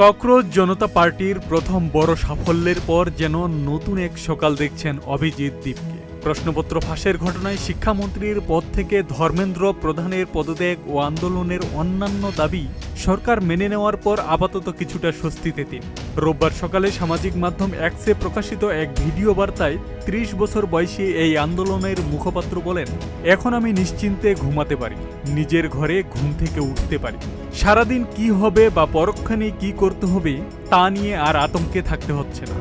Cockroach জনতা পার্টির প্রথম বড় সাফল্যের পর যেন নতুন এক সকাল দেখছেন অভিজিৎ দীপকে। প্রশ্নপত্র ফাঁসের ঘটনায় শিক্ষামন্ত্রীর পদ থেকে ধর্মেন্দ্র প্রধানের পদত্যাগ ও আন্দোলনের অন্যান্য দাবি সরকার মেনে নেওয়ার পর আপাতত কিছুটা স্বস্তিতে তিনি। রোববার সকালে সামাজিক মাধ্যম এক্সে প্রকাশিত এক ভিডিও বার্তায় ৩০ বছর বয়সী এই আন্দোলনের মুখপাত্র বলেন, এখন আমি নিশ্চিন্তে ঘুমাতে পারি, নিজের ঘরে ঘুম থেকে উঠতে পারি। সারাদিন কি হবে বা পরক্ষণে কি করতে হবে তা নিয়ে আর আতঙ্কে থাকতে হচ্ছে না।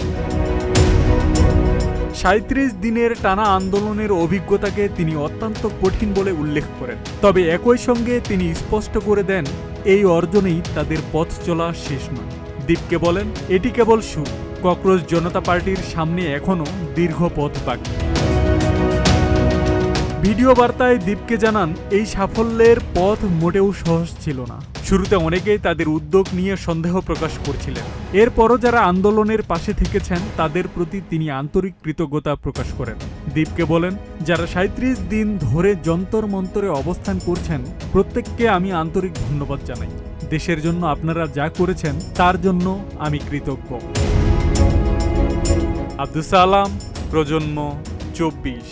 ৩৭ দিনের টানা আন্দোলনের অভিজ্ঞতাকে তিনি অত্যন্ত কঠিন বলে উল্লেখ করেন। তবে একই সঙ্গে তিনি স্পষ্ট করে দেন, এই অর্জনেই তাদের পথ চলা শেষ নয়। দীপকে বলেন, এটি কেবল শুরু। ককরোচ জনতা পার্টির সামনে এখনও দীর্ঘ পথ বাকি। ভিডিও বার্তায় দীপকে জানান, এই সাফল্যের পথ মোটেও সহজ ছিল না। শুরুতে অনেকেই তাদের উদ্যোগ নিয়ে সন্দেহ প্রকাশ করছিলেন। এরপরও যারা আন্দোলনের পাশে থেকেছেন তাদের প্রতি তিনি আন্তরিক কৃতজ্ঞতা প্রকাশ করেন। দীপকে বলেন, যারা ৩৭ দিন ধরে যন্তর মন্তরে অবস্থান করছেন প্রত্যেককে আমি আন্তরিক ধন্যবাদ জানাই। দেশের জন্য আপনারা যা করেছেন তার জন্য আমি কৃতজ্ঞ। আব্দুস সালাম, প্রজন্ম ২৪।